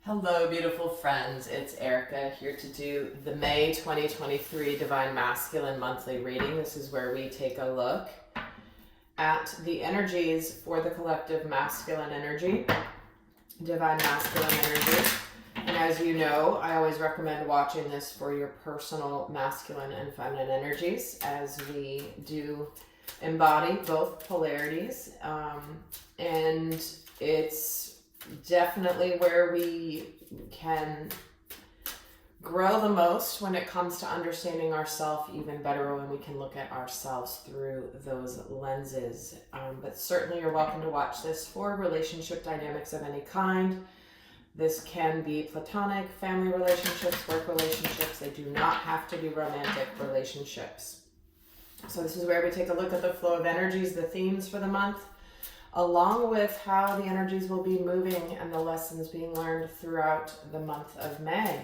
Hello, beautiful friends. It's Erika here to do the May 2023 Divine Masculine Monthly Reading. This is where we take a look at the energies for the collective masculine energy, divine masculine energy. And as you know, I always recommend watching this for your personal masculine and feminine energies as we do embody both polarities. And it's definitely where we can grow the most when it comes to understanding ourselves even better, when we can look at ourselves through those lenses. But certainly you're welcome to watch this for relationship dynamics of any kind. This can be platonic, family relationships, work relationships. They do not have to be romantic relationships. So this is where we take a look at the flow of energies, the themes for the month, along with how the energies will be moving and the lessons being learned throughout the month of May.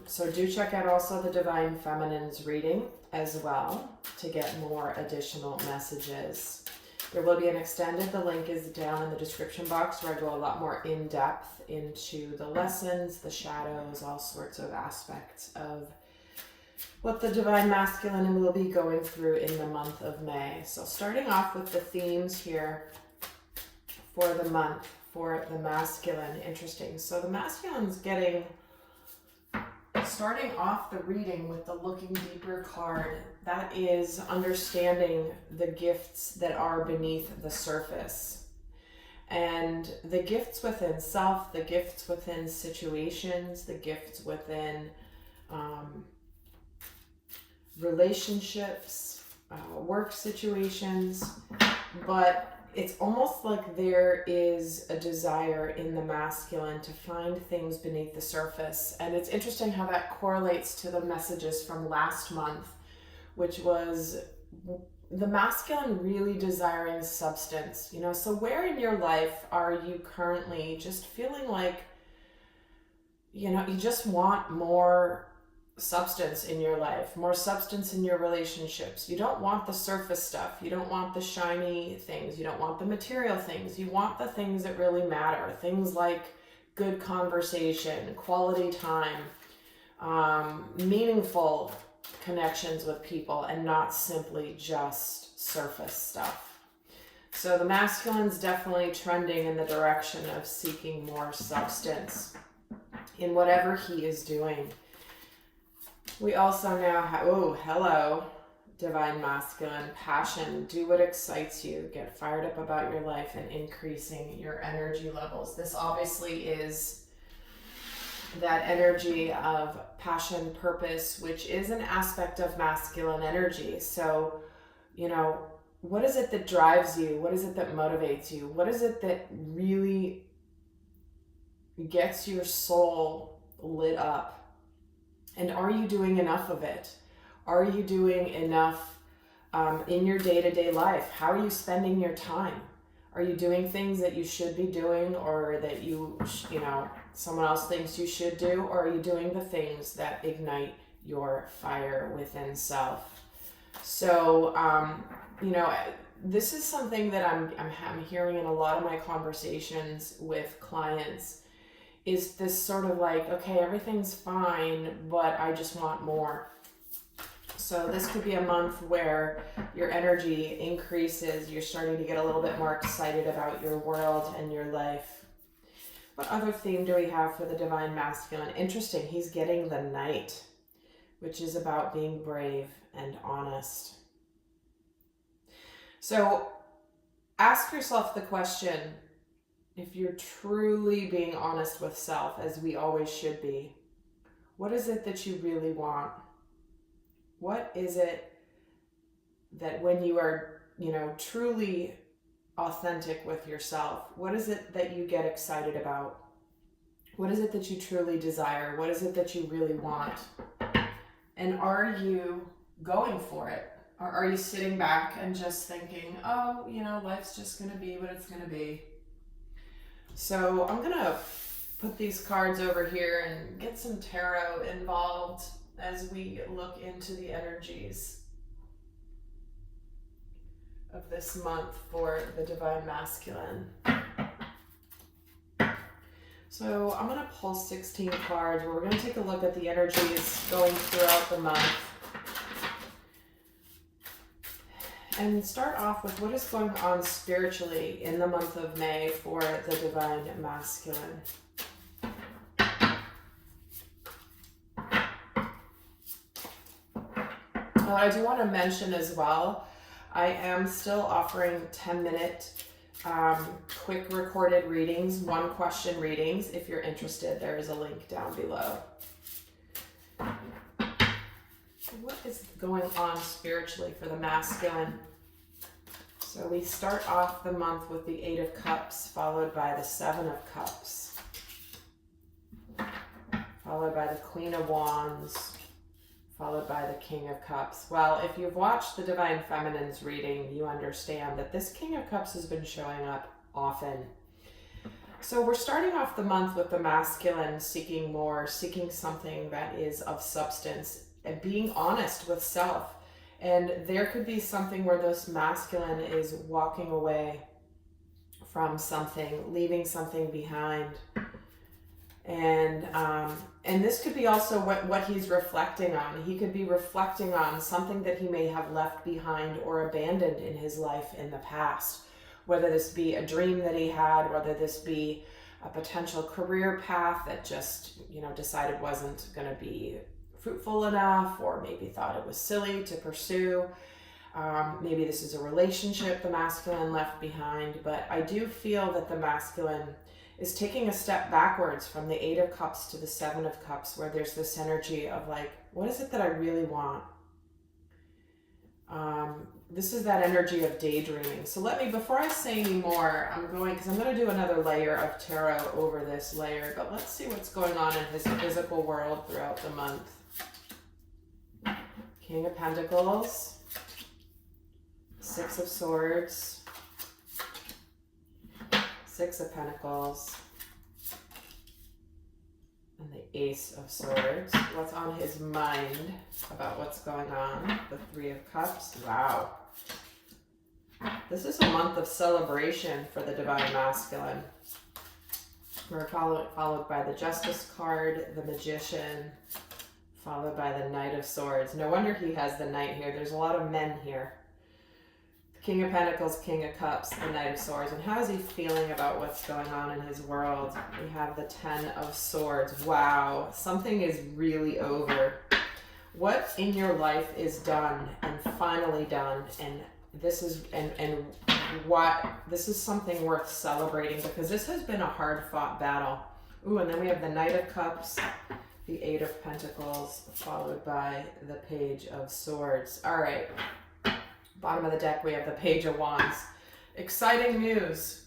So do check out also the Divine Feminine's reading as well to get more additional messages. There will be an extended, the link is down in the description box, where I go a lot more in depth into the lessons, the shadows, all sorts of aspects of what the Divine Masculine will be going through in the month of May. So starting off with the themes here for the month, for the masculine. Interesting. So the masculine's starting off the reading with the Looking Deeper card. That is understanding the gifts that are beneath the surface. And the gifts within self, the gifts within situations, the gifts within relationships, work situations, but it's almost like there is a desire in the masculine to find things beneath the surface. And it's interesting how that correlates to the messages from last month, which was the masculine really desiring substance. So where in your life are you currently just feeling like, you just want more substance in your life, more substance in your relationships? You don't want the surface stuff. You don't want the shiny things. You don't want the material things. You want the things that really matter. Things like good conversation, quality time, meaningful connections with people, and not simply just surface stuff. So the masculine's definitely trending in the direction of seeking more substance in whatever he is doing. We also now have, hello, Divine Masculine, passion. Do what excites you. Get fired up about your life and increasing your energy levels. This obviously is that energy of passion, purpose, which is an aspect of masculine energy. So, what is it that drives you? What is it that motivates you? What is it that really gets your soul lit up? And are you doing enough of it? Are you doing enough in your day-to-day life? How are you spending your time? Are you doing things that you should be doing, or that someone else thinks you should do? Or are you doing the things that ignite your fire within self? So, this is something that I'm hearing in a lot of my conversations with clients, is this sort of like, okay, everything's fine, but I just want more. So this could be a month where your energy increases. You're starting to get a little bit more excited about your world and your life. What other theme do we have for the Divine Masculine? Interesting, he's getting the Knight, which is about being brave and honest. So ask yourself the question, if you're truly being honest with self, as we always should be, what is it that you really want? What is it that when you are, truly authentic with yourself, what is it that you get excited about? What is it that you truly desire? What is it that you really want? And are you going for it? Or are you sitting back and just thinking, life's just going to be what it's going to be? So I'm going to put these cards over here and get some tarot involved as we look into the energies of this month for the Divine Masculine. So I'm going to pull 16 cards. We're going to take a look at the energies going throughout the month. And start off with what is going on spiritually in the month of May for the Divine Masculine. I do want to mention as well, I am still offering 10-minute quick recorded readings, 1-question readings. If you're interested, there is a link down below. What is going on spiritually for the masculine? So we start off the month with the 8 of Cups, followed by the 7 of Cups, followed by the Queen of Wands, followed by the King of Cups. Well, if you've watched the Divine Feminine's reading, you understand that this King of Cups has been showing up often. So we're starting off the month with the masculine seeking more, seeking something that is of substance, and being honest with self. And there could be something where this masculine is walking away from something, leaving something behind. And this could be also what he's reflecting on. He could be reflecting on something that he may have left behind or abandoned in his life in the past. Whether this be a dream that he had, whether this be a potential career path that just, decided wasn't going to be fruitful enough, or maybe thought it was silly to pursue. Maybe this is a relationship the masculine left behind, but I do feel that the masculine is taking a step backwards from the 8 of Cups to the 7 of Cups, where there's this energy of like, what is it that I really want? This is that energy of daydreaming. So before I say any more, because I'm going to do another layer of tarot over this layer, but let's see what's going on in his physical world throughout the month. King of Pentacles, 6 of Swords, 6 of Pentacles, and the Ace of Swords. What's on his mind about what's going on? The 3 of Cups. Wow. This is a month of celebration for the Divine Masculine. We're followed by the Justice card, the Magician, followed by the Knight of Swords. No wonder he has the Knight here. There's a lot of men here. King of Pentacles, King of Cups, the Knight of Swords. And how is he feeling about what's going on in his world? We have the 10 of Swords. Wow, something is really over. What in your life is done and finally done, and this is this is something worth celebrating, because this has been a hard-fought battle. Ooh, and then we have the Knight of Cups, the 8 of Pentacles, followed by the Page of Swords. All right. Bottom of the deck, we have the Page of Wands. Exciting news.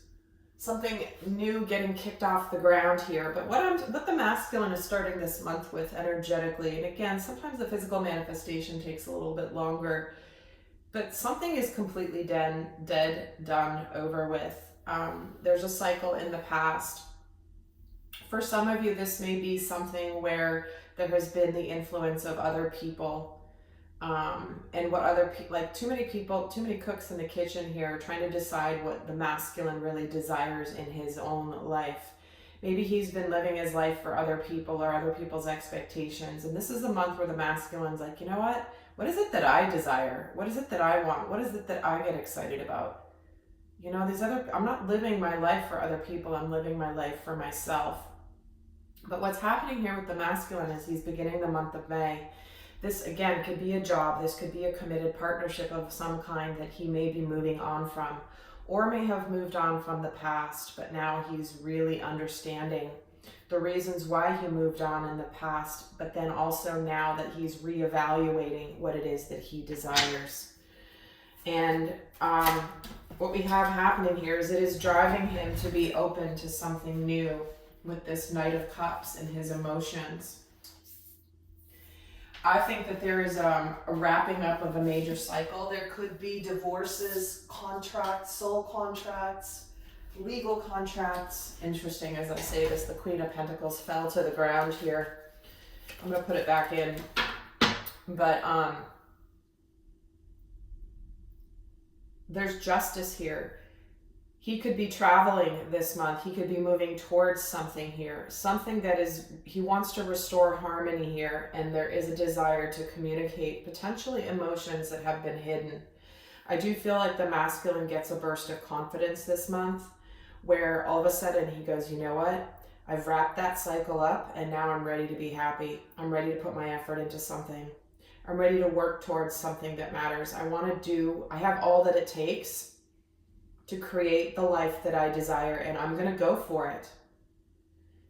Something new getting kicked off the ground here. But what the masculine is starting this month with energetically, and again, sometimes the physical manifestation takes a little bit longer, but something is completely dead, done, over with. There's a cycle in the past. For some of you, this may be something where there has been the influence of other people. And what other people, like too many cooks in the kitchen here, trying to decide what the masculine really desires in his own life. Maybe he's been living his life for other people or other people's expectations. And this is the month where the masculine's like, you know what? What is it that I desire? What is it that I want? What is it that I get excited about? I'm not living my life for other people. I'm living my life for myself. But what's happening here with the masculine is he's beginning the month of May. This, again, could be a job. This could be a committed partnership of some kind that he may be moving on from, or may have moved on from the past, but now he's really understanding the reasons why he moved on in the past, but then also now that he's reevaluating what it is that he desires. And what we have happening here is it is driving him to be open to something new with this Knight of Cups and his emotions. I think that there is a wrapping up of a major cycle. There could be divorces, contracts, soul contracts, legal contracts. Interesting, as I say this, the Queen of Pentacles fell to the ground here. I'm going to put it back in. But there's justice here. He could be traveling this month. He could be moving towards something here. Something that is, he wants to restore harmony here, and there is a desire to communicate potentially emotions that have been hidden. I do feel like the masculine gets a burst of confidence this month, where all of a sudden he goes, you know what? I've wrapped that cycle up, and now I'm ready to be happy. I'm ready to put my effort into something. I'm ready to work towards something that matters. I have all that it takes to create the life that I desire, and I'm going to go for it.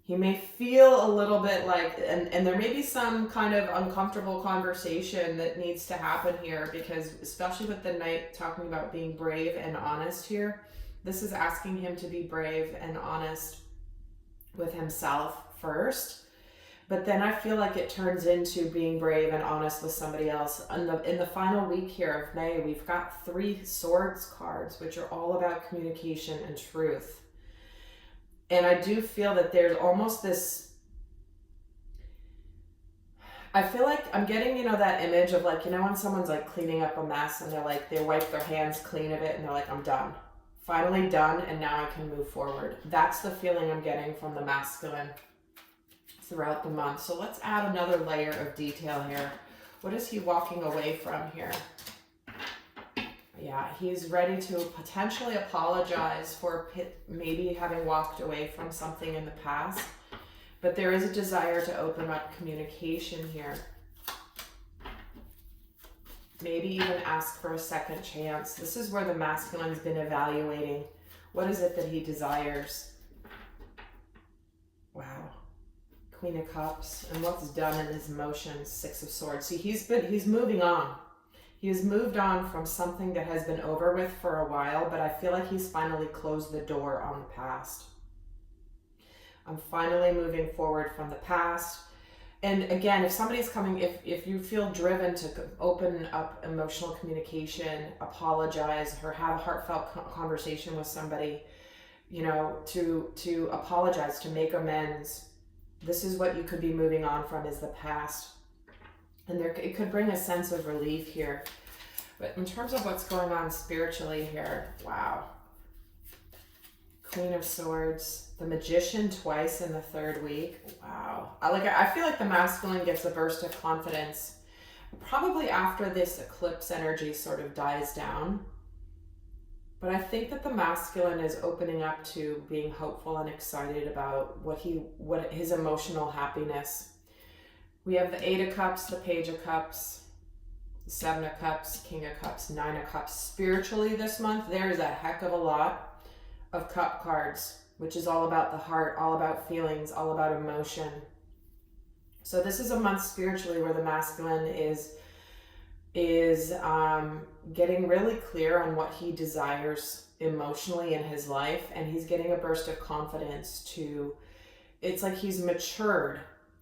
He may feel a little bit like, and there may be some kind of uncomfortable conversation that needs to happen here, because especially with the Knight talking about being brave and honest here, this is asking him to be brave and honest with himself first. But then I feel like it turns into being brave and honest with somebody else. In the final week here of May, we've got 3 Swords cards, which are all about communication and truth. And I do feel that there's almost this, I feel like I'm getting, that image of like, when someone's like cleaning up a mess and they're like, they wipe their hands clean of it and they're like, I'm done. Finally done, and now I can move forward. That's the feeling I'm getting from the masculine throughout the month. So let's add another layer of detail here. What is he walking away from here? Yeah, he's ready to potentially apologize for maybe having walked away from something in the past, but there is a desire to open up communication here. Maybe even ask for a second chance. This is where the masculine's been evaluating. What is it that he desires? Wow. Queen of Cups, and what's done in his emotions, 6 of Swords. See, he's moving on. He has moved on from something that has been over with for a while, but I feel like he's finally closed the door on the past. I'm finally moving forward from the past. And again, if somebody's coming, if you feel driven to open up emotional communication, apologize, or have a heartfelt conversation with somebody, to apologize, to make amends, this is what you could be moving on from, is the past. And it could bring a sense of relief here. But in terms of what's going on spiritually here, wow. Queen of Swords, the Magician twice in the 3rd week. Wow. I feel like the masculine gets a burst of confidence probably after this eclipse energy sort of dies down. But I think that the masculine is opening up to being hopeful and excited about what his emotional happiness. We have the 8 of Cups, the Page of Cups, the 7 of Cups, King of Cups, 9 of Cups. Spiritually this month, there is a heck of a lot of cup cards, which is all about the heart, all about feelings, all about emotion. So this is a month spiritually where the masculine is getting really clear on what he desires emotionally in his life, and he's getting a burst of confidence it's like he's matured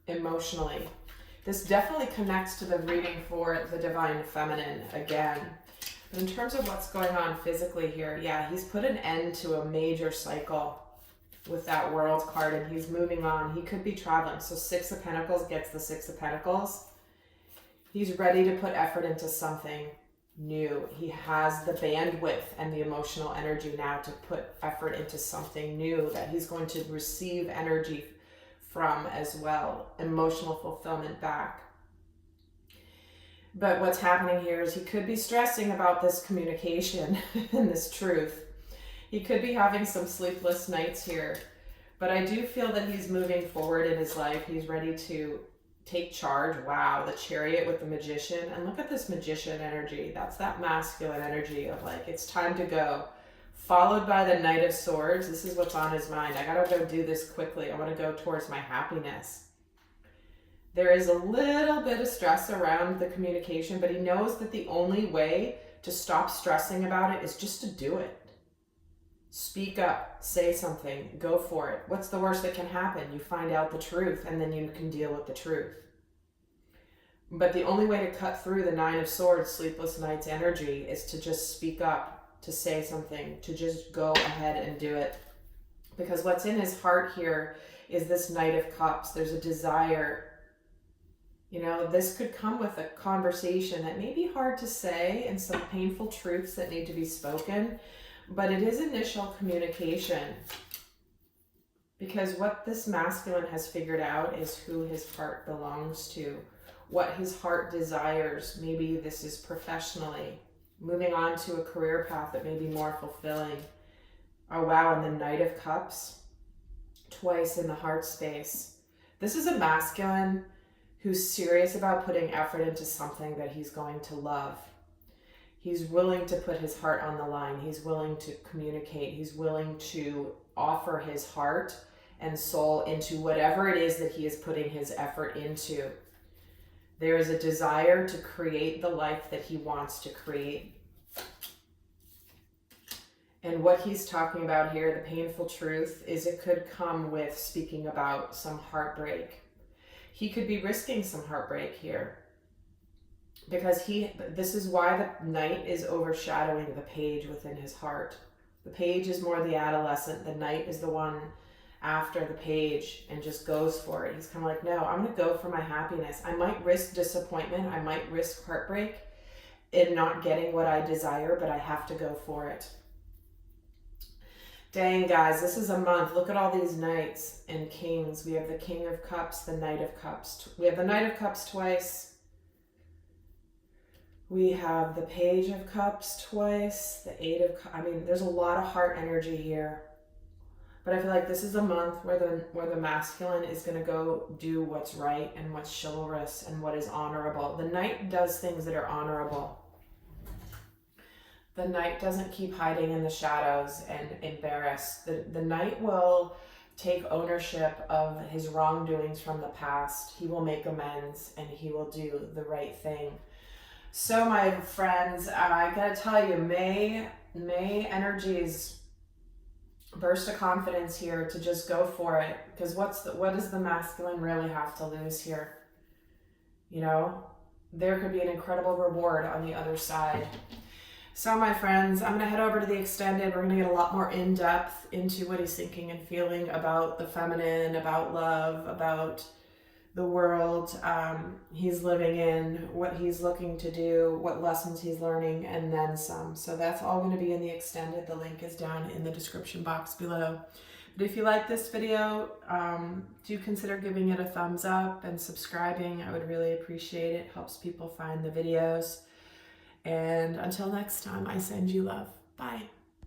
emotionally. This definitely connects to the reading for the Divine Feminine again. But in terms of what's going on physically here, yeah, he's put an end to a major cycle with that World card, and he's moving on. He could be traveling. So 6 of Pentacles gets the 6 of Pentacles. He's ready to put effort into something new. He has the bandwidth and the emotional energy now to put effort into something new that he's going to receive energy from as well, emotional fulfillment back. But what's happening here is he could be stressing about this communication and this truth. He could be having some sleepless nights here, but I do feel that he's moving forward in his life. He's ready to take charge. Wow, the Chariot with the Magician. And look at this Magician energy. That's that masculine energy of like, it's time to go. Followed by the Knight of Swords. This is what's on his mind. I gotta go do this quickly. I want to go towards my happiness. There is a little bit of stress around the communication, but he knows that the only way to stop stressing about it is just to do it. Speak up, say something, go for it. What's the worst that can happen? You find out the truth, and then you can deal with the truth. But the only way to cut through the 9 of Swords, sleepless nights energy, is to just speak up, to say something, to just go ahead and do it. Because what's in his heart here is this Knight of Cups. There's a desire. This could come with a conversation that may be hard to say and some painful truths that need to be spoken. But it is initial communication, because what this masculine has figured out is who his heart belongs to, what his heart desires. Maybe this is professionally, moving on to a career path that may be more fulfilling. Oh wow, and the Knight of Cups, twice in the heart space. This is a masculine who's serious about putting effort into something that he's going to love. He's willing to put his heart on the line. He's willing to communicate. He's willing to offer his heart and soul into whatever it is that he is putting his effort into. There is a desire to create the life that he wants to create. And what he's talking about here, the painful truth, is it could come with speaking about some heartbreak. He could be risking some heartbreak here, because this is why the Knight is overshadowing the Page within his heart. The Page is more the adolescent. The Knight is the one after the Page and just goes for it. He's kind of like, no, I'm going to go for my happiness. I might risk disappointment. I might risk heartbreak in not getting what I desire, but I have to go for it. Dang, guys, this is a month. Look at all these Knights and Kings. We have the King of Cups, the Knight of Cups. We have the Knight of Cups twice. We have the Page of Cups twice, the Eight of Cups. I mean, there's a lot of heart energy here. But I feel like this is a month where the masculine is going to go do what's right and what's chivalrous and what is honorable. The Knight does things that are honorable. The Knight doesn't keep hiding in the shadows and embarrass. The Knight will take ownership of his wrongdoings from the past. He will make amends and he will do the right thing. So my friends, I gotta tell you, May energies, burst of confidence here to just go for it. Because what does the masculine really have to lose here? You know, there could be an incredible reward on the other side. So my friends, I'm going to head over to the extended. We're going to get a lot more in-depth into what he's thinking and feeling about the feminine, about love, about the world he's living in, what he's looking to do, what lessons he's learning, and then some. So that's all going to be in the extended. The link is down in the description box below. But if you like this video, do consider giving it a thumbs up and subscribing. I would really appreciate it. It helps people find the videos. And until next time, I send you love. Bye.